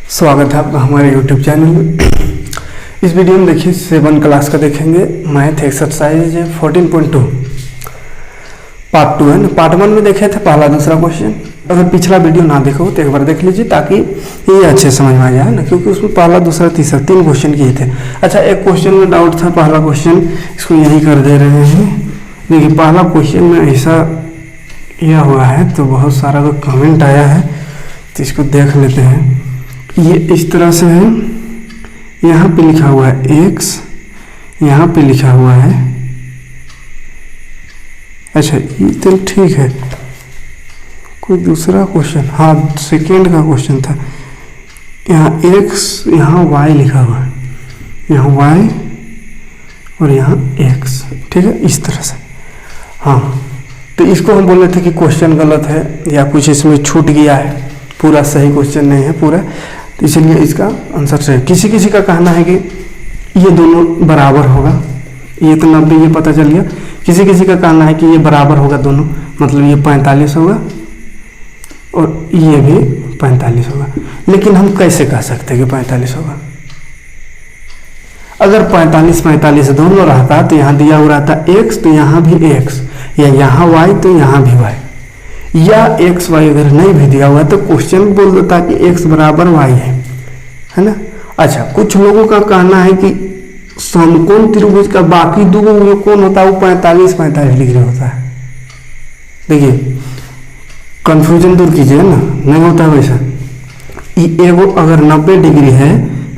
स्वागत है आपका हमारे YouTube चैनल में। इस वीडियो में देखिए 7 क्लास का देखेंगे मैथ एक्सरसाइज 14.2 पार्ट 2 है ना। पार्ट 1 में देखे थे पहला दूसरा क्वेश्चन। अगर पिछला वीडियो ना देखो तो एक बार देख लीजिए ताकि ये अच्छे समझ में आ जाए ना, क्योंकि उसमें पहला दूसरा तीसरा 3 क्वेश्चन किए थे। अच्छा, एक क्वेश्चन में डाउट था, पहला क्वेश्चन इसको यही कर दे रहे हैं। देखिए पहला क्वेश्चन में ऐसा यह हुआ है तो बहुत सारा तो कमेंट आया है, तो इसको देख लेते हैं। ये इस तरह से है, यहाँ पे लिखा हुआ है x, यहाँ पे लिखा हुआ है, अच्छा ये तो ठीक है। कोई दूसरा क्वेश्चन, हाँ सेकेंड का क्वेश्चन था, यहाँ x यहाँ y लिखा हुआ है, यहाँ y और यहाँ x, ठीक है इस तरह से। हाँ तो इसको हम बोल रहे थे कि क्वेश्चन गलत है या कुछ इसमें छूट गया है, पूरा सही क्वेश्चन नहीं है पूरा, तो इसलिए इसका आंसर सही। किसी किसी का कहना है कि ये दोनों बराबर होगा, ये तो 90 ये पता चल गया। किसी किसी का कहना है कि ये बराबर होगा दोनों, मतलब ये 45 होगा और ये भी 45 होगा। लेकिन हम कैसे कह सकते हैं कि 45 होगा? अगर 45 दोनों रहता तो यहाँ दिया हुआ रहता x तो यहाँ भी x, या यहाँ y तो यहाँ भी y, या एक्स वाई अगर नहीं भी दिया हुआ तो क्वेश्चन बोल देता कि x बराबर y है ना। अच्छा, कुछ लोगों का कहना है कि समकोण त्रिभुज का बाकी दो जो कोण होता है वो 45 डिग्री होता है। देखिए कंफ्यूजन दूर कीजिए ना, नहीं होता है वैसा। एगो अगर 90 डिग्री है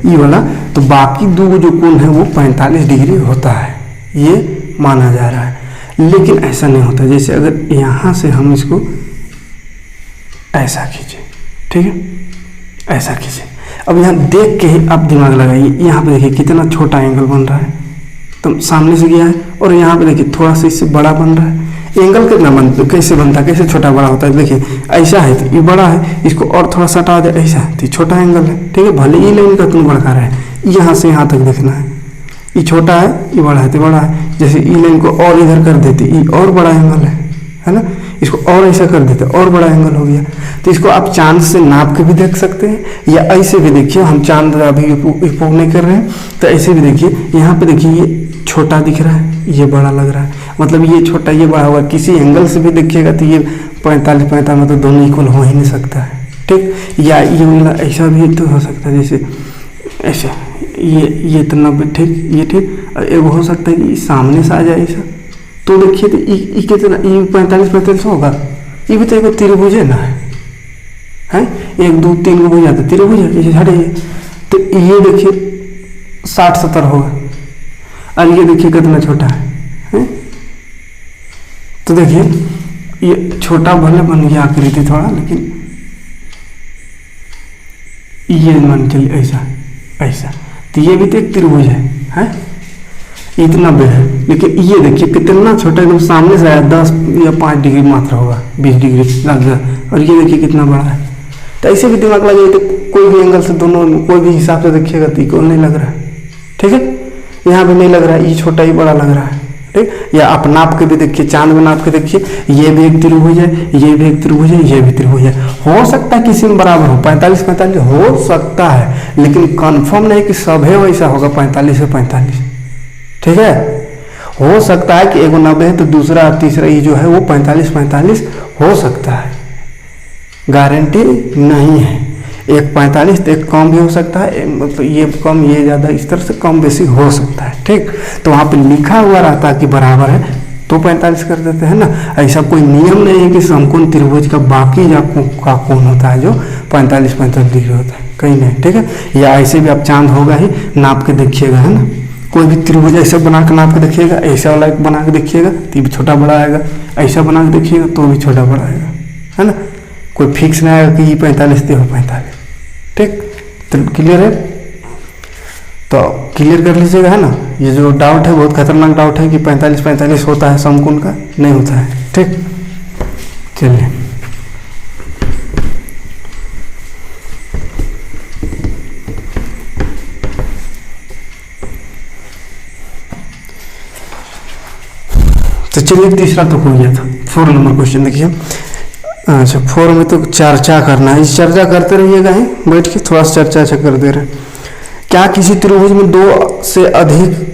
ये वाला, तो बाकी दो जो कोण है वो 45 डिग्री होता है, ये माना जा रहा है। लेकिन ऐसा नहीं होता। जैसे अगर यहाँ से हम इसको ऐसा खींचे, ठीक है ऐसा खींचे, अब यहाँ देख के ही आप दिमाग लगाइए, यहाँ पे देखिए कितना छोटा एंगल बन रहा है, तो सामने से गया है, और यहाँ पे देखिए थोड़ा सा इससे बड़ा बन रहा है। एंगल कितना बनता, कैसे बनता है, कैसे छोटा बड़ा होता है? देखिए ऐसा है तो ये बड़ा है, इसको और थोड़ा सा हटा दे, ऐसा है तो छोटा एंगल है, ठीक है। भले ये लाइन का तुम बड़का रहे, यहाँ से यहाँ तक देखना है, ये छोटा है ये बड़ा है तो बड़ा है। जैसे ई लाइन को और इधर कर देते ये और बड़ा एंगल है ना, इसको और ऐसा कर देते और बड़ा एंगल हो गया। तो इसको आप चांद से नाप के भी देख सकते हैं, या ऐसे भी देखिए, हम चांद अभी उपयोग नहीं कर रहे हैं तो ऐसे भी देखिए। यहाँ पे देखिए ये छोटा दिख रहा है, ये बड़ा लग रहा है, मतलब ये छोटा ये बड़ा होगा। किसी एंगल से भी देखिएगा तो ये 45 मतलब दोनों इक्वल हो ही नहीं सकता है, ठीक। या ये वाला ऐसा भी तो हो सकता है, जैसे ऐसे ये तो 90, ठीक ये ठीक। एक हो सकता है कि सामने से आ जाए ऐसा, तो देखिए तो ये कितना, ये 45 होगा। ये भी तो एक त्रिभुज है ना, है 1 2 3 भुज आता त्रिभुज है, जैसे हटे तो ये देखिए 60-70 होगा, और ये देखिए कितना छोटा है। तो देखिए ये छोटा भले बन गया आकृति थोड़ा, लेकिन ये मान चलिए ऐसा ऐसा, तो ये भी तो एक त्रिभुज है इतना बड़ा है। लेकिन ये देखिए कितना छोटा, एकदम सामने से आया 10 या 5 डिग्री मात्र होगा, 20 डिग्री लग गया, और ये देखिए कितना बड़ा है। तो ऐसे भी दिमाग लगाइए, तो कोई भी एंगल से दोनों कोई भी हिसाब से देखिएगा तो इक्वल नहीं लग रहा है, ठीक है। यहाँ भी नहीं लग रहा है, ये छोटा ही बड़ा लग रहा है, ठीक। या आप नाप के भी देखिए, चांद में नाप के देखिए, ये भी एक त्रिभुज है, ये भी एक त्रिभुज है, ये भी त्रिभुज है। हो सकता है किसी में बराबर हो, 45 हो सकता है, लेकिन कंफर्म नहीं कि सभी वैसा होगा 45 से 45, ठीक है। हो सकता है कि एगो 90 है तो दूसरा तीसरा ये जो है वो 45 हो सकता है, गारंटी नहीं है। एक 45 तो एक कम भी हो सकता है, मतलब ये कम ये ज़्यादा, इस तरह से कम बेसी हो सकता है, ठीक। तो वहाँ पे लिखा हुआ रहता है कि बराबर है तो 45 कर देते हैं ना। ऐसा कोई नियम नहीं है कि समकोण त्रिभुज का बाकी का कोण होता है जो 45 डिग्री होता है, कहीं नहीं, ठीक है। या ऐसे भी आप चांद होगा ही नाप के देखिएगा, है ना। कोई भी त्रिभुज ऐसा बना के नाप के देखिएगा, ऐसा वाला बना के देखिएगा तो भी छोटा बड़ा आएगा, ऐसा बना के देखिएगा तो भी छोटा बड़ा आएगा, है ना। कोई फिक्स नहीं आएगा कि ये 45 तो 45, ठीक। तो क्लियर है, तो क्लियर कर लीजिएगा, है ना। ये जो डाउट है बहुत खतरनाक डाउट है कि 45 होता है समकोण का, नहीं होता है, ठीक। चलिए तो चलिए तीसरा तो हो गया था। 4 नंबर क्वेश्चन देखिए, अच्छा 4 में तो चर्चा करना है, चर्चा करते रहिएगा ही बैठ के, थोड़ा सा चर्चा अच्छा कर दे रहे। क्या किसी त्रिभुज में दो से अधिक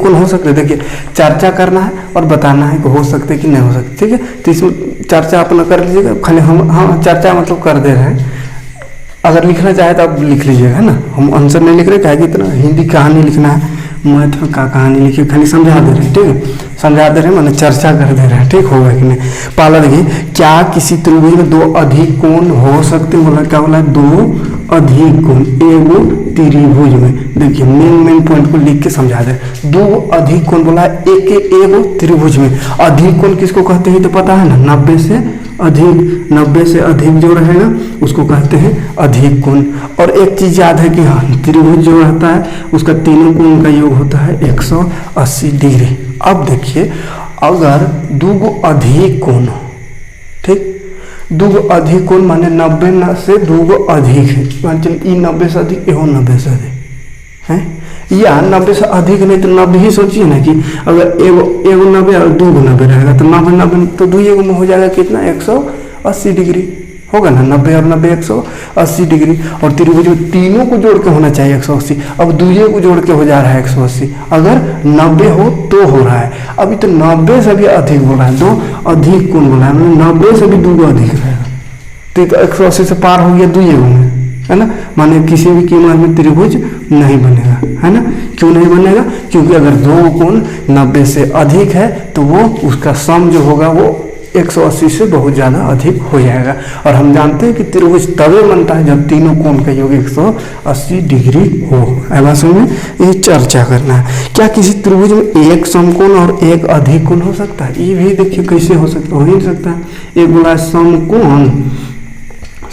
कोण हो सकते हैं? देखिए चर्चा करना है और बताना है कि हो सकते कि नहीं हो सकते, ठीक है। तो इसमें चर्चा अपना कर लीजिएगा, खाली हम चर्चा मतलब कर दे रहे हैं। अगर लिखना चाहे तो आप लिख लीजिएगा, है ना। हम आंसर नहीं लिख रहे, क्या कि इतना हिंदी कहानी लिखना है, मैथ का कहानी लिखिए, खाली समझा दे रहे हैं, ठीक है। समझा दे रहे हैं माने चर्चा कर दे रहे हैं, ठीक होगा कि नहीं। पहला देखिए, क्या किसी त्रिभुज में दो अधिक कोण हो सकते हैं? बोला क्या बोला? दो अधिक कोण एगो त्रिभुज में। देखिए मेन पॉइंट को लिख के समझा दे। दो अधिक कोण बोला है एगो त्रिभुज में। अधिक कोण किसको कहते हैं तो पता है ना, 90 से अधिक, 90 से अधिक जो रहेगा उसको कहते हैं अधिक कोण। और एक चीज याद है कि हाँ, त्रिभुज जो रहता है उसका तीनों कोण का योग होता है 180 डिग्री। अब देखिए अगर दो अधिक कोण हो, ठीक, दो अधिक कोण माने 90 से दो अधिक है, मान चलिए 90 से अधिक, एहो 90 से अधिक है, या 90 से अधिक नहीं तो 90 ही सोचिए ना कि अगर एगो 90 और दो 90 रहेगा तो 90 तो दो एगो में हो जाएगा कितना? 180 डिग्री होगा ना। 90 और 90 180 डिग्री। और त्रिभुज में तीनों को जोड़ के होना चाहिए 180। अब दुइये को जोड़ के हो जा रहा है 180। अगर 90 हो तो हो रहा है। अभी तो 90 से भी अधिक बोला है, दो अधिक कोण बोला है, मतलब 90 से भी दो अधिक रहेगा तो 180 से पार हो गया दुइये में, है ना। माने किसी भी कीमत में त्रिभुज नहीं बनेगा, है ना। क्यों नहीं बनेगा? क्योंकि अगर दो कोण 90 से अधिक है तो वो उसका सम जो होगा वो 180 से बहुत ज़्यादा अधिक हो जाएगा। और हम जानते हैं कि त्रिभुज तभी बनता है जब तीनों कोण का योग 180 डिग्री हो। ऐसा समझ, ये चर्चा करना है। क्या किसी त्रिभुज में एक समकोण और एक अधिक कोण हो सकता है? ये भी देखिए कैसे हो सकता, हो ही नहीं सकता है। एक बोला समकोण,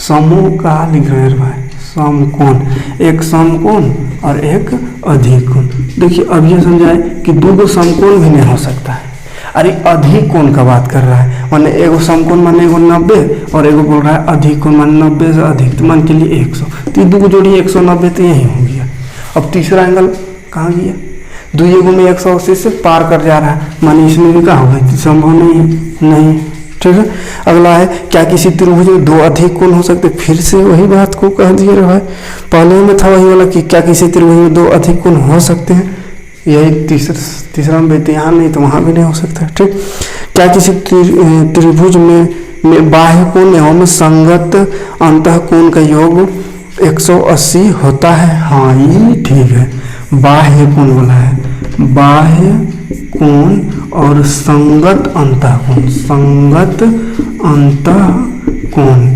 समूह का लिख रहे हैं भाई, समकोण, एक समकोण और एक अधिक कोण। देखिए अब ये समझाए कि दो समकोण भी नहीं हो सकता है। अरे अधिक कोण का बात कर रहा है, माने एगो समकोण माने एगो 90 और एगो बोल रहा है अधिक कोण माने 90 से अधिक, तो मान के लिए 100, तो दो को जोड़िए 190 तो यही हो गया। अब तीसरा एंगल कहाँ गया? दुइये में 180 से पार कर जा रहा है, माने इसमें भी कहाँ होगा? संभव नहीं है, नहीं, ठीक है। अगला है, क्या किसी त्रिभुज में दो अधिक कोण हो सकते? फिर से वही बात को कह दिए रहा है, पहले में था वही वाला कि क्या किसी त्रिभुज में दो अधिक कोण हो सकते हैं। यही तीसरा में बेटे यहाँ नहीं तो वहाँ भी नहीं हो सकता, ठीक। क्या किसी त्रिभुज में बाह्य कोण एवं संगत अंतः कोण का योग 180 होता है? हाँ ये ठीक है। बाह्य कोण बोला है, बाह्य कोण और संगत अंतः कोण, संगत अंतः कोण,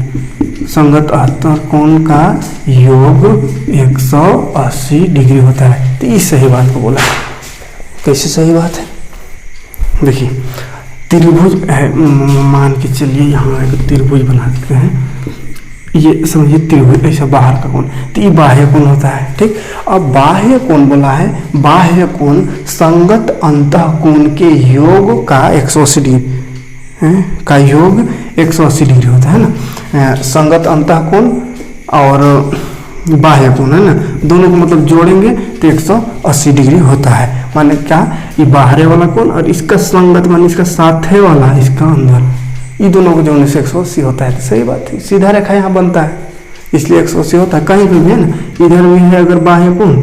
संगत अंतः कोण का योग 180 डिग्री होता है। तो इस सही बात को बोला। कैसे सही बात है? देखिए त्रिभुज है, मान के चलिए यहाँ एक त्रिभुज बना देते हैं, ये समझिए त्रिभुज ऐसा बाहर का कोण, तो ये बाह्य कोण होता है, ठीक। अब बाह्य कोण बोला है, बाह्य कोण संगत अंतः कोण के योग का 180 डिग्री का योग 180 डिग्री होता है ना। संगत अंतः कोण और बाह्य कोण, है ना, दोनों को मतलब जोड़ेंगे तो 180 डिग्री होता है। माने क्या? ये बाहरे वाला कोण और इसका संगत माने इसका साथे वाला, इसका अंदर, ये दोनों को जोड़ने से 180 होता है। तो सही बात है, सीधा रेखा यहाँ बनता है इसलिए 180 होता है। कहीं पर भी है ना, इधर भी है अगर बाह्य कोण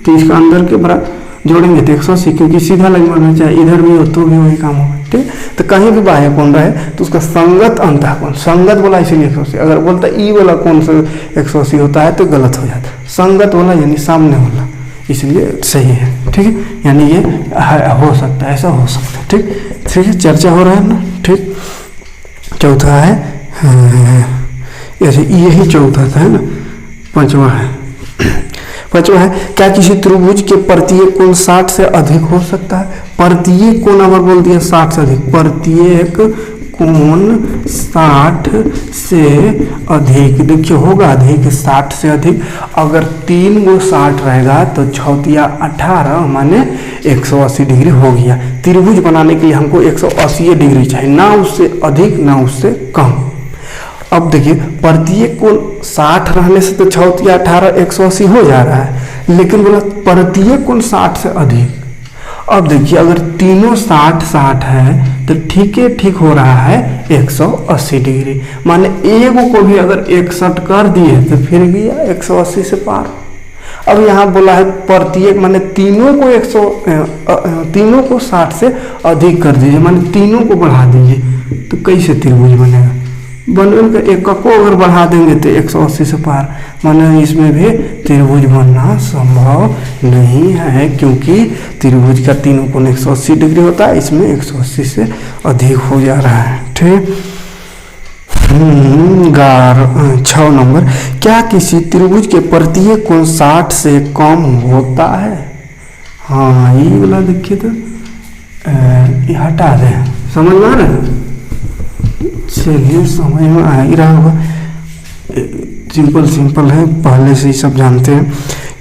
तो इसका अंदर के बराबर जोड़ेंगे तो 180, क्योंकि सीधा लगना चाहिए, इधर भी हो तो भी वही काम होगा, ठीक। तो कहीं भी बाह्य कोण रहे तो उसका संगत अंतः कोण, संगत बोला इसीलिए 180। अगर बोलता ई वाला कोण से 180 होता है तो गलत हो जाता है। संगत वाला यानी सामने वाला, इसलिए सही है, ठीक है। यानी ये हो सकता है, ऐसा हो सकता है, ठीक। ठीक है, चर्चा हो रहा है ना, ठीक। चौथा है, ऐसे यही चौथा था, है ना। पांचवा है, क्या किसी त्रिभुज के प्रत्येक कोण 60 से अधिक हो सकता है? प्रत्येक कोण अगर बोल दिया 60 से अधिक, प्रत्येक कोण 60 से अधिक, देखिए होगा अधिक 60 से अधिक। अगर 3 गो 60 रहेगा तो 6 या 18 माने 180 डिग्री हो गया। त्रिभुज बनाने के लिए हमको 180 डिग्री चाहिए, ना उससे अधिक ना उससे कम। अब देखिए प्रत्येक कोण 60 रहने से तो 6 या 18 180 हो जा रहा है, लेकिन बोला प्रत्येक कोण 60 से अधिक। अब देखिए अगर तीनों 60-60 है तो ठीक हो रहा है 180 डिग्री। माने एगो को भी अगर 61 कर दिए तो फिर गया 180 से पार। अब यहाँ बोला है प्रत्येक माने तीनों को 60 से अधिक कर दीजिए, माने तीनों को बढ़ा दीजिए तो कैसे त्रिभुज बनेगा? बनने का एक को अगर बढ़ा देंगे तो 180 से पार, माने इसमें भी त्रिभुज बनना संभव नहीं है, क्योंकि त्रिभुज का तीनों कोण 180 डिग्री होता है, इसमें 180 से अधिक हो जा रहा है। ठीक। 6 नंबर, क्या किसी त्रिभुज के प्रत्येक कोण 60 से कम होता है? हाँ ये वाला देखिए तो ये हटा दें, समझ में आ रहा है? चलिए समझ में आ ही रहा होगा, सिंपल है, पहले से ही सब जानते हैं।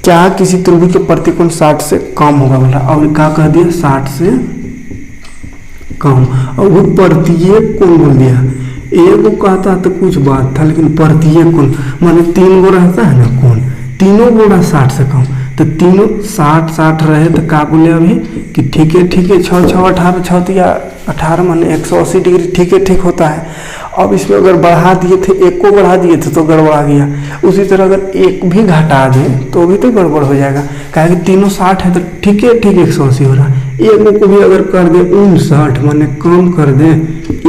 क्या किसी त्रिभुज के प्रत्येक कोण 60 से कम होगा बोला, और क्या कह दिया 60 से कम, और वो प्रत्येक कोण बोल दिया। एक को कहता तो कुछ बात था, लेकिन प्रत्येक कोण माने 3 गो रहता है ना कोण, तीनों बोला 60 से कम, तो तीनों 60-60 रहे तो क्या बोले अभी कि ठीक है 6-6-18 6-18 माने 180 डिग्री ठीक होता है। अब इसमें अगर बढ़ा दिए थे, एक को बढ़ा दिए थे तो गड़बड़ा गया। उसी तरह अगर एक भी घटा दें तो भी तो गड़बड़ हो जाएगा, कहे कि तीनों 60 है तो ठीक 180 हो रहा है। एक को भी अगर कर दे 59 माने कम कर दे,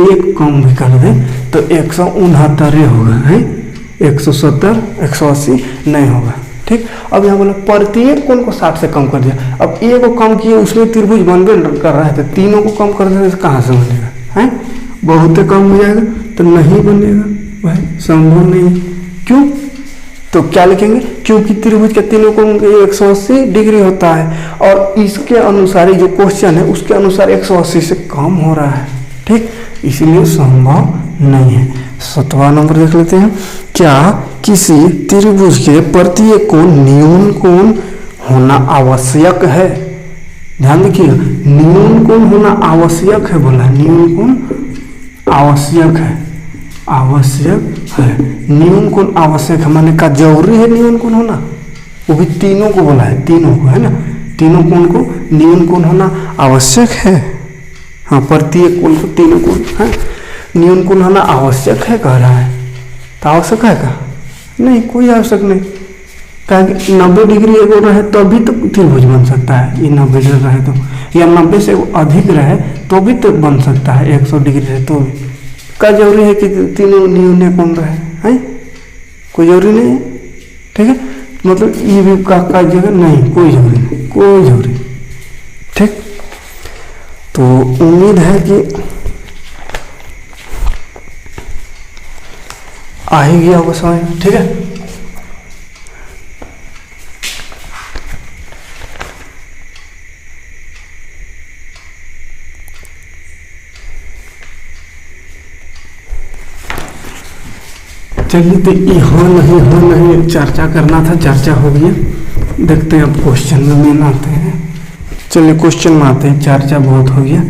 एक कम भी कर दे तो 169 होगा, है 170 180 नहीं होगा। ठीक। अब यहाँ बोला प्रत्येक कोण को 60 से कम कर दिया, अब एक को कम किए उसमें त्रिभुज बनबे कर रहा है, तो तीनों को कम कर देने से कहाँ से बनेगा? है बहुत कम हो जाएगा तो नहीं बनेगा भाई, संभव नहीं। क्यों? तो क्या लिखेंगे? क्योंकि त्रिभुज के तीनों कोण 180 डिग्री होता है, और इसके अनुसार जो क्वेश्चन है उसके अनुसार 180 से कम हो रहा है। ठीक, इसलिए संभव नहीं है। 7वां नंबर देख लेते हैं, क्या किसी त्रिभुज के प्रत्येक कोण न्यून कोण होना आवश्यक है? ध्यान देखिएगा, न्यून कोण होना आवश्यक है बोला, न्यून कोण आवश्यक है, न्यून कोण आवश्यक है माने का जरूरी है न्यून कोण होना, वो भी तीनों को बोला है, तीनों को, है ना, तीनों कोण को न्यून कोण होना आवश्यक है। हाँ, प्रत्येक कोण को तीनों कोण है न्यून कोण होना आवश्यक है कह रहा है, तो आवश्यक है का? नहीं, कोई आवश्यक नहीं, कहें 90 डिग्री एगो रहे तभी तो त्रिभुज बन सकता है, ये 90 डिग्री रहे तो, या 90 से अधिक रहे तो भी तो बन सकता है, 100 डिग्री रहे तो भी। क्या जरूरी है कि तीनों न्यून कोण रहे? है कोई जरूरी नहीं है। ठीक है, मतलब ये भी का जगह नहीं, कोई जरूरी नहीं, कोई जरूरी। ठीक, तो उम्मीद है कि आ ही गया होगा समझ में। ठीक है, चलिए, तो ये हो नहीं चर्चा करना था, चर्चा हो गई। देखते हैं अब क्वेश्चन में आते हैं। चलिए क्वेश्चन में आते हैं, चर्चा बहुत हो गया।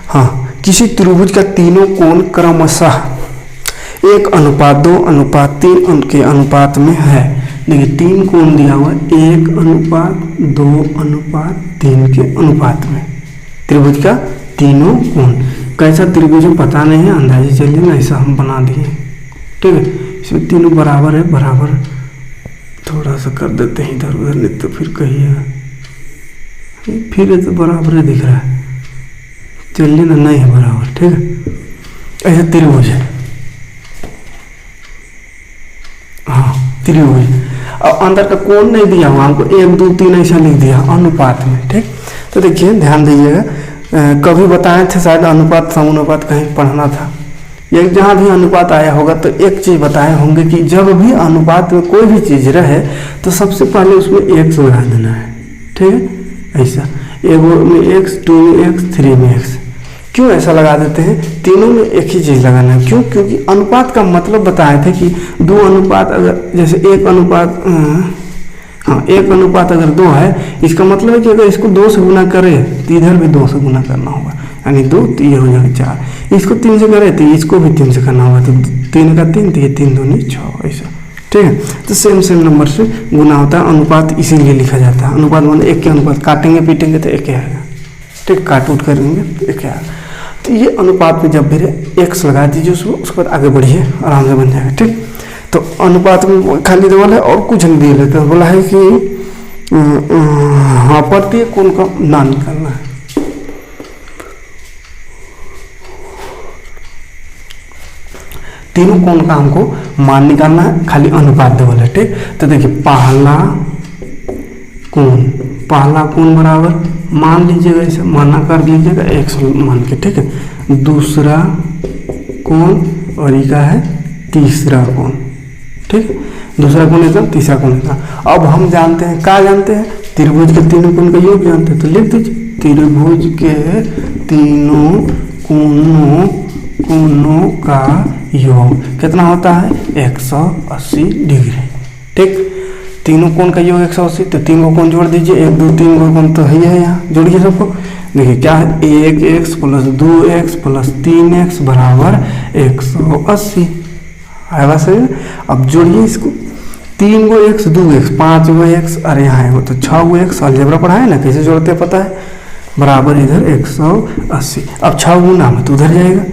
हाँ, किसी त्रिभुज का तीनों कोण क्रमशः 1:2:3 उनके अनुपात में है। देखिए 3 कोण दिया हुआ 1:2:3 के अनुपात में त्रिभुज का तीनों कोण। कैसा त्रिभुज है पता नहीं है, अंदाजे चलिए ना ऐसा हम बना दिए। ठीक है, इसमें तीनों बराबर है, बराबर थोड़ा सा कर देते हैं इधर उधर, नहीं तो फिर कहिएगा फिर तो बराबर है दिख रहा है, चलिए ना, नहीं है बराबर। ठीक है, ऐसा त्रिभुज है। हाँ त्रिभुज, और अंदर का कोण नहीं दिया हुआ हमको, 1 2 3 ऐसा लिख दिया अनुपात में। ठीक, तो देखिए ध्यान दीजिएगा, कभी बताए थे शायद अनुपात समानुपात कहीं पढ़ना था, या जहाँ भी अनुपात आया होगा तो एक चीज़ बताए होंगे कि जब भी अनुपात में कोई भी चीज़ रहे तो सबसे पहले उसमें x लगा देना है। ठीक है, ऐसा 1 में x, 2 में x, 3 में x। क्यों ऐसा लगा देते हैं? तीनों में एक ही चीज़ लगाना है। क्यों? क्योंकि अनुपात का मतलब बताए थे कि 2 अनुपात अगर जैसे 1 अनुपात 1 अगर 2 है, इसका मतलब है कि अगर इसको 2 से गुना करें तो इधर भी 2 से गुना करना होगा, यानी 2 तो ये हो जाएगा 4। इसको 3 से करें तो इसको भी 3 से करना होगा, तो 3 का 3 तो ये 3 दूनी 6 ऐसा। ठीक है, तो सेम नंबर से गुना होता है। अनुपात इसीलिए लिखा जाता है, अनुपात मतलब एक के अनुपात, काटेंगे पीटेंगे तो एक आएगा। ठीक, काट उट करेंगे तो क्या। तो ये अनुपात में जब भी एक्स लगा दीजिए उसके बाद आगे बढ़िए, आराम से बन जाएगा। ठीक, तो अनुपात में खाली दे वाला है और कुछ नहीं दिए लेते, बोला है कि हाँ प्रत्येक कोण का मान निकालना है। तीनों कोण का हमको मान निकालना है, खाली अनुपात दे वाला है। ठीक, तो देखिए पहला कोण बराबर मान लीजिएगा, इसे माना कर लीजिएगा एक्स मान के। ठीक है, दूसरा कोण और ये है तीसरा कोण। ठीक, दूसरा कोण एकदम, तीसरा कोण एकदम। अब हम जानते हैं, क्या जानते हैं, त्रिभुज के तीनों कोण का योग जानते हैं, तो लिख दीजिए त्रिभुज के तीनों कोणों का योग कितना होता है 180 डिग्री। ठीक, तीनों कोण का योग 180, तो तीन को कोण जोड़ दीजिए, 1 2 3 को कोण तो है ही है, यहाँ जोड़िए सबको। देखिए क्या है, 1x + 2x + 3x बराबर 180 आएगा सही। अब जोड़िए इसको, 3 गो x 2x 5 गो x, अरे यहाँ है वो तो 6 गो x, अलजेब्रा पढ़ा है ना, कैसे जोड़ते हैं पता है, बराबर इधर 180। अब 6 गुना में तो उधर जाएगा,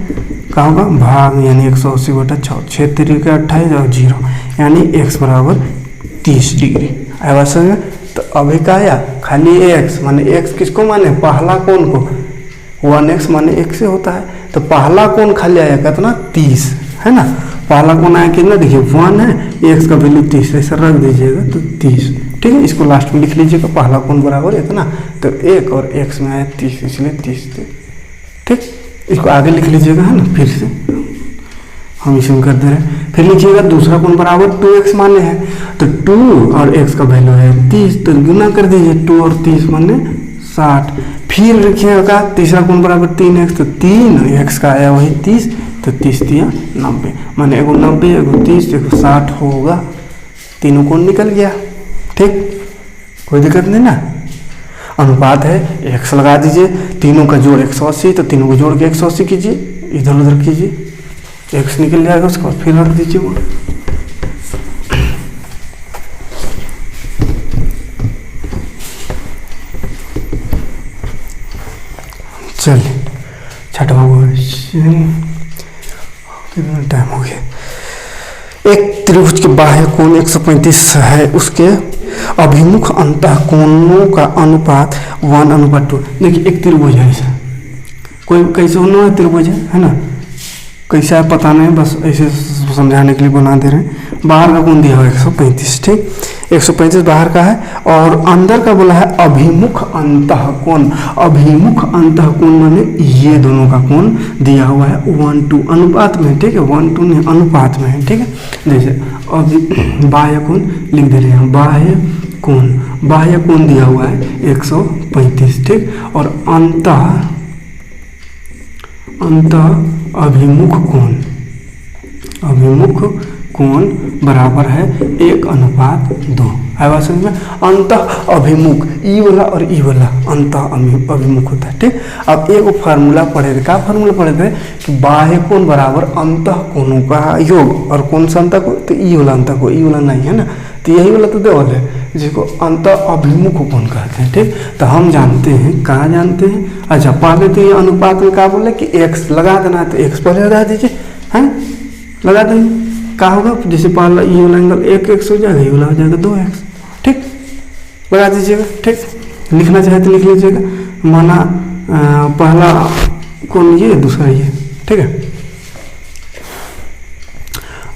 कहाँ होगा भाग, यानी 180 बटा 6, 6 3 के 28 और 0, यानी x बराबर 30 डिग्री आएगा सही। तो अभी क्या आया, खाली x माने x किसको माने, पहला कोण को, 1x माने x से होता है, तो पहला कोण खाली आया कितना 30 है ना, पहला कोण आया कितना, देखिए 1 है, x का वैल्यू 30, ऐसा रख दीजिएगा तो 30। ठीक है, इसको लास्ट में लिख लीजिएगा, पहला कोण बराबर इतना, तो 1 और x में आया 30, इसलिए 30 थे। ठीक, इसको आगे लिख लीजिएगा है ना, फिर से हम इसे कर दे रहे हैं। फिर लिखिएगा दूसरा कोण बराबर 2x माने हैं, तो 2 और x का वैल्यू है 30, तो गुना कर दीजिए, 2 और 30 माने 60। फिर लिखिएगा तीसरा कोण बराबर 3x, तो 3x का आया वही 30, तो 30 दिया 90, माने एगो 90 एगो 30 एगो 60 होगा, तीनों कोण निकल गया। ठीक, कोई दिक्कत नहीं ना। अनुपात है, x लगा दीजिए, तीनों का जोड़ 180, तो तीनों को जोड़ के 180 कीजिए, इधर उधर कीजिए, x निकल जाएगा, उसको फिर रख दीजिए वो। चलिए छठवां क्वेश्चन, कितना टाइम हो गया। एक त्रिभुज के बाह्य कोण 135 है, उसके अभिमुख अंतः कोणों का अनुपात 1:2। देखिए एक त्रिभुज है, ऐसा कोई कैसे होना है, त्रिभुज है ना, कैसा है पता नहीं, बस ऐसे समझाने के लिए बना दे रहे हैं। बाहर का कोण दिया हुआ 135, ठीक 135 बाहर का है, और अंदर का बोला है अभिमुख अंतः कोण। अभिमुख अंतः कोण माने ये दोनों का कोण दिया हुआ है 1:2 अनुपात में। ठीक है, 1:2 नहीं अनुपात में है। ठीक है, जैसे बाह्य कोण लिख दे रहे हैं, बाह्य कोण दिया हुआ है 135। ठीक, और अंतः अभिमुख कोण बराबर है 1:2। है बात समझ में। अंतः अभिमुख ई वाला और ई वाला अंतः अभिमुख होता है। ठीक, अब एक फार्मूला पढ़े थे, क्या फार्मूला पढ़े थे कि बाह्य कोण बराबर अंतः कोणों का योग, और कौन सा अंतः को, तो ई वाला अंतः को, ई वाला नहीं है ना, तो यही वाला तो देवल है जिसको अंतः अभिमुख कोण कहते हैं। ठीक, तो हम जानते हैं, कहाँ जानते हैं, अच्छा पहले तो ये अनुपात में क्या बोले कि x लगा देना है, तो x पहले लगा दीजिए, है लगा देंगे, क्या होगा, जैसे पहला ये वाला एंगल 1x हो जाएगा, ये वाला हो जाएगा 2x। ठीक, लगा दीजिएगा। ठीक, लिखना चाहे तो लिख लीजिएगा, माना पहला कोण ये, दूसरा ये। ठीक है,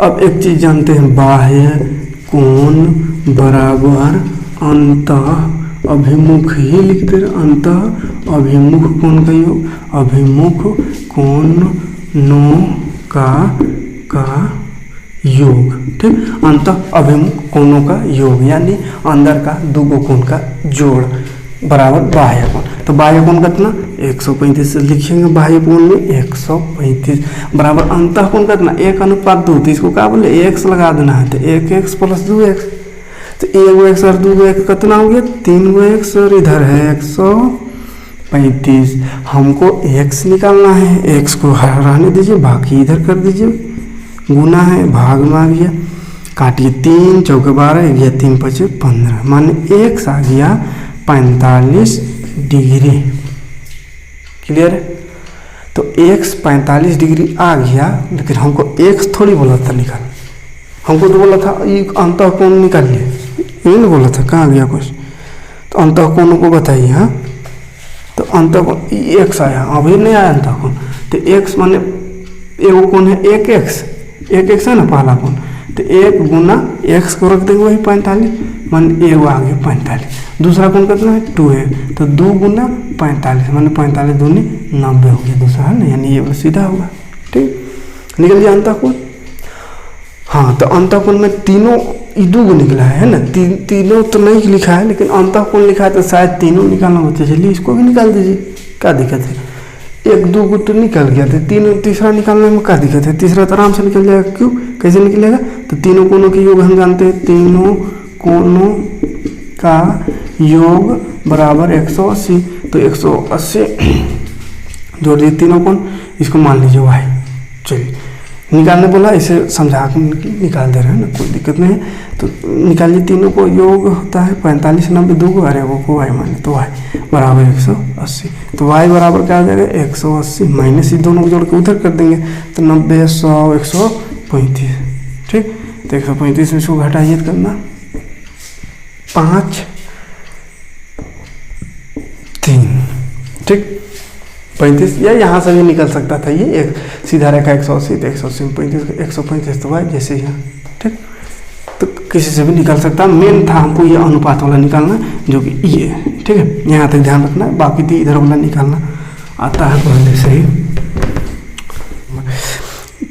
अब एक चीज जानते हैं, बाह्य कोण बराबर अंतः अभिमुख, ही लिखते हैं अंतः अभिमुख कोण का योग, अभिमुख कोणों का योग। ठीक, अंतः अभिमुख कोणों का योग यानी अंदर का दो कोण का जोड़ बराबर बाह्य कोण। तो बाह्य कोण कितना 135 लिखेंगे, बाह्य कोण में 135 बराबर अंतः कोण कितना 1:2। तो इसको क्या बोले x लगा देना है, तो 1x + 2x, तो 1x और 2x कितना हो गया 3x, और इधर है 135। हमको x निकालना है, x को रहने दीजिए, बाकी इधर कर दीजिए, गुना है भाग में आ गया, काटिए 3 चौके 12 गया, 3 × 5 15, माने x आ गया 45 डिग्री। क्लियर है? तो x 45 डिग्री आ गया, लेकिन हमको x थोड़ी बोला था निकाल, हमको तो बोला था ये अंतःकोण निकालिए, ये नहीं बोला था, कहाँ गया कुछ? तो अंतःकोण को बताइए। हाँ, तो अंतःकोण x आया, अभी नहीं आया अंतःकोण। तो x माने एगो कोण है एक x है ना पहला कोण, तो 1 गुना x को रख देंगे वही 45, माने एगो आ गया 45। दूसरा कोण कितना है 2 है, तो 2 गुना 45 माने 45 दूनी 90 हो गया दूसरा, है ना, यानी ये सीधा होगा। ठीक, निकल गया अंतःकोण। हाँ, तो अंतःकोण में तीनों दो गो निकला है ना, तीनों तो नहीं लिखा है, लेकिन अंतःकोण लिखा है तो शायद तीनों निकालना होता है। चलिए इसको भी निकाल दीजिए, क्या दिक्कत है? 1 2 को तो निकल गया था, तीसरा निकालने में क्या दिक्कत है? तीसरा तो आराम से निकल जाएगा। क्यों, कैसे निकलेगा? तो तीनों कोणों के योग हम जानते हैं, तीनों कोणों का योग बराबर 180। तो 180 जोड़ दिए तीनों कोण, इसको मान लीजिए y। चलिए निकालने बोला, इसे समझा के निकाल दे रहे हैं ना, कोई दिक्कत नहीं है। तो निकालिए, तीनों को योग होता है 45 90 2 को, अरे वो को y माने, तो y बराबर 180। तो y बराबर क्या आ जाएगा 180, माइनस ही दोनों को जोड़ के उधर कर देंगे, तो 90 100 135। ठीक, तो 135 में इसको घटाइए करना 5 3। ठीक, 35, या यहाँ से भी निकल सकता था, ये एक सीधा रेखा 180, तो 180 में 35 135 तो y जैसे यहाँ। ठीक, तो किसी से भी निकल सकता, मेन था हमको ये अनुपात वाला निकालना, जो कि ये। ठीक है, यहाँ तक ध्यान रखना है, बाकी तो इधर वाला निकालना आता है पहले से ही।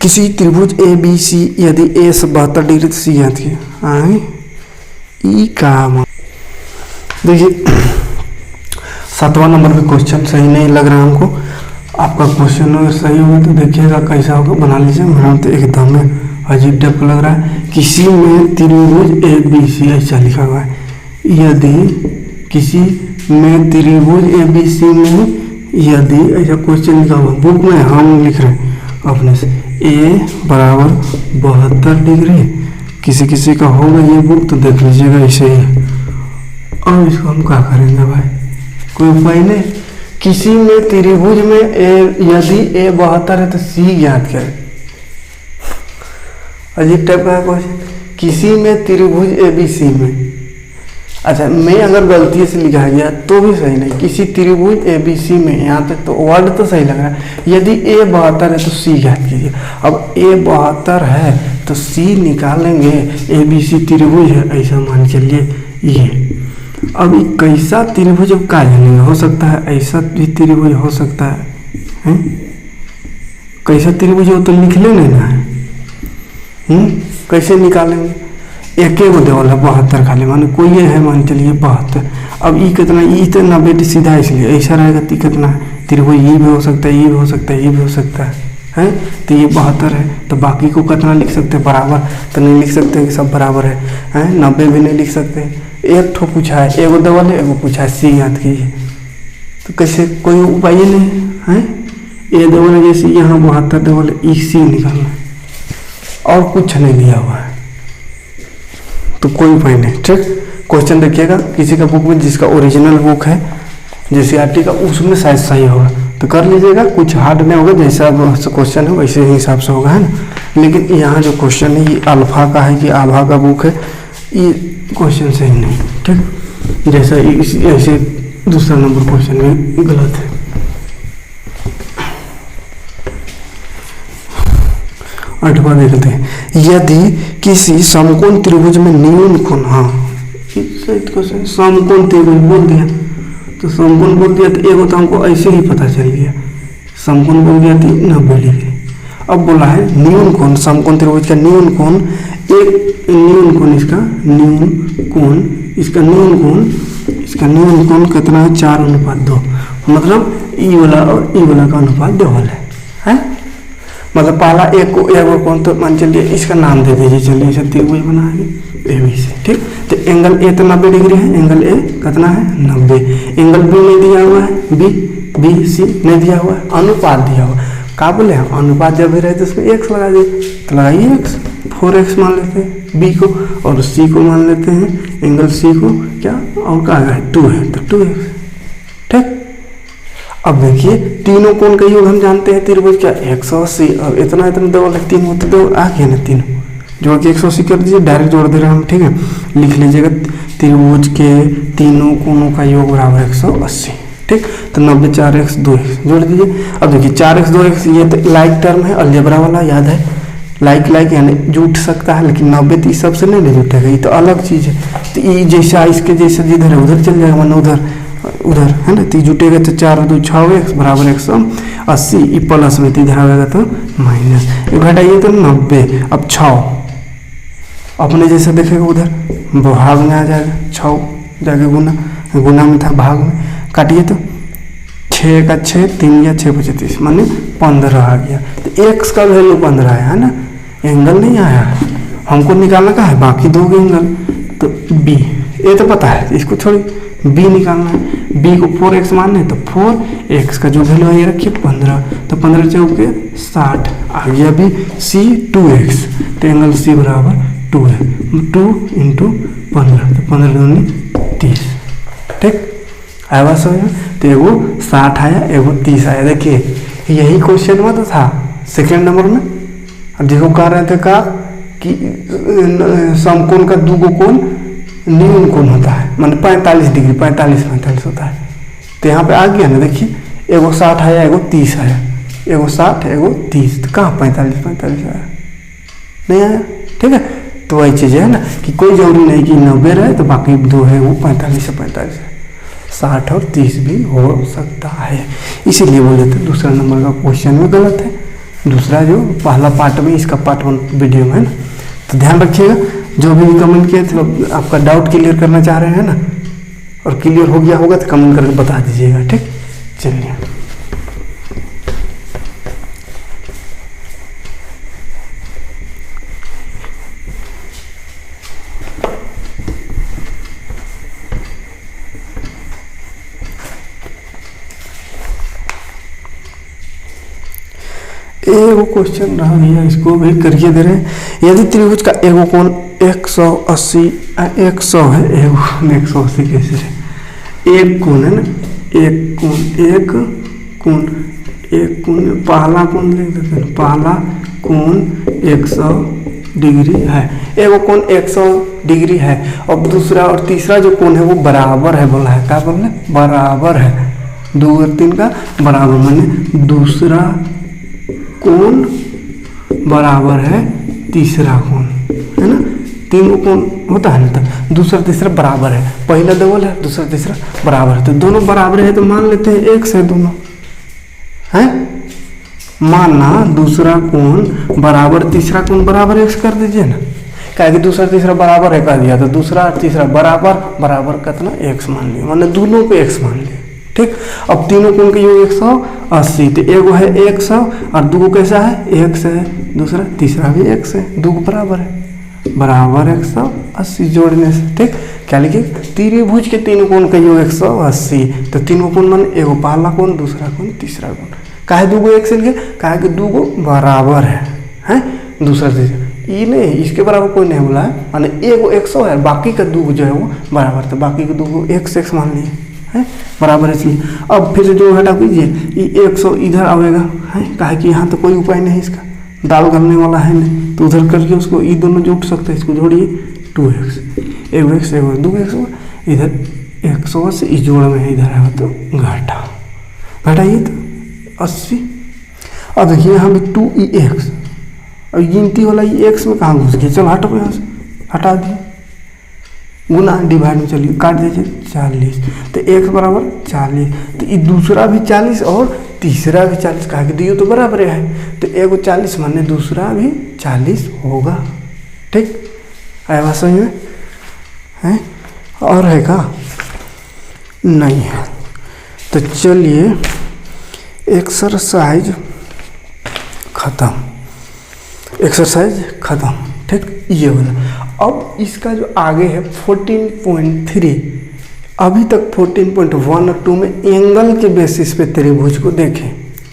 किसी त्रिभुज ए बी सी यदि ए से 72 डिग्री तो सी याद किया ई का। देखिए 7वां नंबर पे क्वेश्चन सही नहीं लग रहा है हमको, आपका क्वेश्चन अगर सही होगा तो देखिएगा कैसा होगा, बना लीजिए। मेरा तो एकदम अजीब टाइप का लग रहा है। किसी में त्रिभुज ए बी सी ऐसा लिखा हुआ है, यदि किसी में त्रिभुज ए बी सी में यदि ऐसा क्वेश्चन लिखा हुआ बुक में, हम लिख रहे हैं अपने से, ए बराबर 72 डिग्री। किसी किसी का होगा ये बुक तो देख लीजिएगा ऐसे ही। और इसको हम क्या करेंगे भाई, कोई उपाय नहीं। किसी में त्रिभुज में यदि ए 72 है तो सी ज्ञात करें। अजीब टाइप का क्वेश्चन, किसी में त्रिभुज ए बी सी में, अच्छा मैं अगर गलती से लिखा गया तो भी सही नहीं, किसी त्रिभुज ए बी सी में, यहाँ तक तो वर्ड तो सही लग रहा है। यदि ए 72 है तो सी ज्ञात कीजिए। अब ए 72 है तो सी निकालेंगे, ए बी सी त्रिभुज है ऐसा मान चलिए ये। अब ये कैसा त्रिभुज अब क्या जानेंगे, हो सकता है ऐसा भी त्रिभुज हो सकता है, कैसा त्रिभुज हो तो लिख लेना है। कैसे निकालेंगे, एक वो देवल है 72 खाली, माने कोई ये है मान चलिए 72। अब ये कितना, ये तो 90 सीधा, इसलिए ऐसा रहेगा तो कितना है त्रिभुज, ये भी हो सकता है, ये भी हो सकता है, ये भी हो सकता है। तो ये 72 है, तो बाकी को कितना लिख सकते हैं बराबर, तो नहीं लिख सकते हैं कि सब बराबर है। 90 भी नहीं लिख सकते। एक ठो पूछा है, एगो देवल है, एगो पूछा है सी याद कीजिए, तो कैसे, कोई उपाय नहीं है। ए देवल है जैसे यहाँ 72 देवल है, ई सी निकालना, और कुछ नहीं दिया हुआ है तो कोई उपाय नहीं। ठीक, क्वेश्चन देखिएगा किसी का बुक में, जिसका ओरिजिनल बुक है जैसे आरटी का, उसमें शायद सही होगा तो कर लीजिएगा, कुछ हार्ड नहीं होगा, जैसा क्वेश्चन है वैसे ही हिसाब से होगा, है ना। लेकिन यहाँ जो क्वेश्चन है ये अल्फा का है कि आभा का बुक है, ये क्वेश्चन सही नहीं। ठीक, जैसा ऐसे दूसरा नंबर क्वेश्चन में गलत है। आठवां देखते हैं, यदि किसी समकोण त्रिभुज में न्यून कोण, हाँ क्वेश्चन समकोण त्रिभुज बोल दिया, तो समकोण बोल दिया तो एगो तो हमको ऐसे ही पता चल गया, समकोण बोल दिया 90 डिग्री। अब बोला है न्यून कोण, समकोण त्रिभुज का न्यून कोण, एक न्यून कोण, इसका न्यून कोण, इसका न्यून कोण, इसका न्यून कोण कितना है 4:2, मतलब ई वाला और ई वाला का अनुपात डबल है। मतलब पहला एक कोण तो मान चलिए इसका नाम दे दीजिए, चलिए इसे त्रिभुज बनाएंगे ए बी सी। ठीक, तो एंगल ए तो 90 डिग्री है, एंगल ए कितना है 90, एंगल बी नहीं दिया हुआ है, बी सी नहीं दिया हुआ है, अनुपात दिया हुआ है। क्या बोले हम, अनुपात जब भी रहे तो उसमें x लगा दिए, तो लगाइए x, 4x मान लेते हैं बी को, और सी को मान लेते हैं एंगल सी को क्या, और क्या है 2 है तो 2x। ठीक, अब देखिए तीनों कोण का योग हम जानते हैं त्रिभुज क्या 180। अब इतना इतना दो तीन होते दो आ गया ना, तीनों जोड़ के 180 कर दीजिए, डायरेक्ट जोड़ दे रहे हैं हम, ठीक है। लिख लीजिएगा त्रिभुज के तीनों कोणों का योग बराबर 180, ठीक। तो 90 4x 2x जोड़ दीजिए। अब देखिए 4x 2x ये तो लाइक टर्म है, अलजेब्रा वाला याद है, लाइक यानी जुट सकता है, लेकिन 90 30 सबसे नहीं जुटेगा, ये तो अलग चीज़ है। तो ये जैसा इसके जैसा जिधर है उधर चल जाएगा, मानो उधर है ना, तो जुटेगा तो 4 2 6x बराबर 180, ई प्लस में इधर आएगा तो माइनस, घटाइए तो 90। अब 6 अपने जैसा देखेगा उधर भाग में आ जाएगा, 6 जाके गुना में था भाग में, काटिए तो 6 का 6 3 या 6 25 माने 15 आ गया। तो x का वैल्यू 15 है ना, एंगल नहीं आया, हमको निकालना का है बाकी दो एंगल। तो b ये तो पता है, इसको छोड़िए, b निकालना है। b को 4x मानना है तो 4x का जो वैल्यू है ये रखिए 15, तो 15 चौके 60 आ गया b। c 2x, तो एंगल c बराबर 2 है, 2 × 15 तो 15 दूनी 30, ठीक। आया बात समझ में। तो एगो 60 आया, एगो 30 आया। देखिए यही क्वेश्चन में तो था सेकेंड नंबर में। अब देखो कह रहे थे का कि समकोण का दो कोण न्यून कोण होता है, माने 45 डिग्री 45 होता है। तो यहाँ पे आ गया ना, देखिए एगो 60 आया, एगो 30 आया, एगो 60 एगो 30, तो कहाँ 45 आया, नहीं आया, ठीक है। तो वही चीज़ है ना कि कोई जरूरी नहीं कि 90 रहे तो बाकी दो है वो 45 से 45 है, 60 और 30 भी हो सकता है। इसीलिए बोले थे दूसरा नंबर का क्वेश्चन में गलत है, दूसरा जो पहला पार्ट में, इसका पार्ट 1 वीडियो में है ना। तो ध्यान रखिएगा, जो भी कमेंट किए थे आपका डाउट क्लियर करना चाह रहे हैं ना, और क्लियर हो गया होगा तो कमेंट करके बता दीजिएगा, ठीक। चलिए एगो क्वेश्चन रहा भैया, इसको भी करके दे रहे हैं। यदि त्रिभुज का एगो कोण 180 100 है, एगो कोण 180 कैसे है, एक कोण है ना, एक कोण पहला कोण लिख देते हैं, पहला कोण 100 डिग्री है, एगो कोण 100 डिग्री है, और दूसरा और तीसरा जो कोण है वो बराबर है, बोला है क्या बोला है, बराबर है, 2 और 3 का बराबर, माने दूसरा कोण बराबर है तीसरा कोण, है ना। 3 कोण होता है ना, तो दूसरा तीसरा बराबर है, पहला डबल है, दूसरा तीसरा बराबर है, तो दोनों बराबर है, तो मान लेते हैं x है दोनों, है माना दूसरा कोण बराबर तीसरा कोण बराबर x कर दीजिए ना, क्या कि दूसरा तीसरा बराबर है कर दिया, तो दूसरा और तीसरा बराबर कितना x मान लिया, माने दोनों को x मान लिया, ठीक। अब तीनों कोण के योग 180, तो एगो है 100 और दूगो कैसा है x है, दूसरा तीसरा भी x है, दूगो बराबर है, बराबर 180 जोड़ने से, ठीक। क्या लिखिए, त्रिभुज के तीनों कोण का योग 180, तो तीनों कोण मान एगो पहला कोण, दूसरा कोण, तीसरा कोण, काहे दूगो x लिखे, काहे कि दूगो बराबर है, दूसरा तीसरा ये नहीं, इसके बराबर कोई नहीं बोला है, माने एगो 100 है, बाकी का दूगो जो है वो बराबर, तो बाकी के दूगो x मान लिए है बराबर है, इसलिए अब फिर से जो घटा कीजिए, ये 100 इधर आएगा, है काहे कि यहाँ तो कोई उपाय नहीं इसका, दाल गलने वाला है नहीं, तो उधर करके उसको ये दोनों जुट सकते हैं, इसको जोड़िए 2x, एगो x एगो 2x, इधर 180 इस जोड़ में है, इधर आएगा तो घटाइए तो 80। अब देखिए यहाँ भी 2x, और गिनती वाला ये x में कहाँ घुस गया, चलो हटो यहाँ से, हटा दिए, गुना डिवाइड में चलिए काट दीजिए 40, तो x बराबर 40, तो ये दूसरा भी 40 और तीसरा भी 40, कहा कि दियो तो बराबर है, तो एगो 40 माने दूसरा भी 40 होगा, ठीक। आया बात समझ में है, और है का नहीं है, तो चलिए एक्सरसाइज खत्म, ठीक। ये वाला अब इसका जो आगे है 14.3, अभी तक 14.1 और 2 में एंगल के बेसिस पे त्रिभुज को देखें,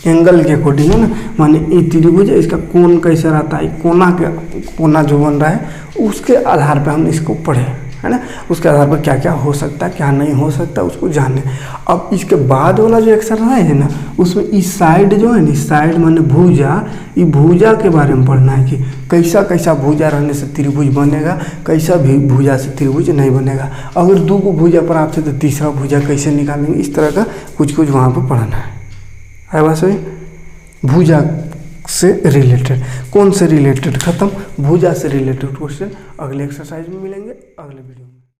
एंगल के अकॉर्डिंग है ना, माने ये त्रिभुज है, इसका कोण कैसा रहता है, कोना जो बन रहा है उसके आधार पे हम इसको पढ़े, है ना। उसके आधार पर क्या क्या हो सकता है, क्या नहीं हो सकता, उसको जानने। अब इसके बाद वाला जो एक्सरसाइज है ना, उसमें इस साइड जो है ना, इस साइड माने भुजा, ये भुजा के बारे में पढ़ना है कि कैसा कैसा भुजा रहने से त्रिभुज बनेगा, कैसा भी भुजा से त्रिभुज नहीं बनेगा। अगर 2 को भुजा प्राप्त है तो तीसरा भुजा कैसे निकालेंगे, इस तरह का कुछ कुछ वहाँ पर पढ़ना है बस। भुजा से रिलेटेड, कौन से रिलेटेड खत्म, भुजा से रिलेटेड क्वेश्चन अगले एक्सरसाइज में मिलेंगे, अगले वीडियो में।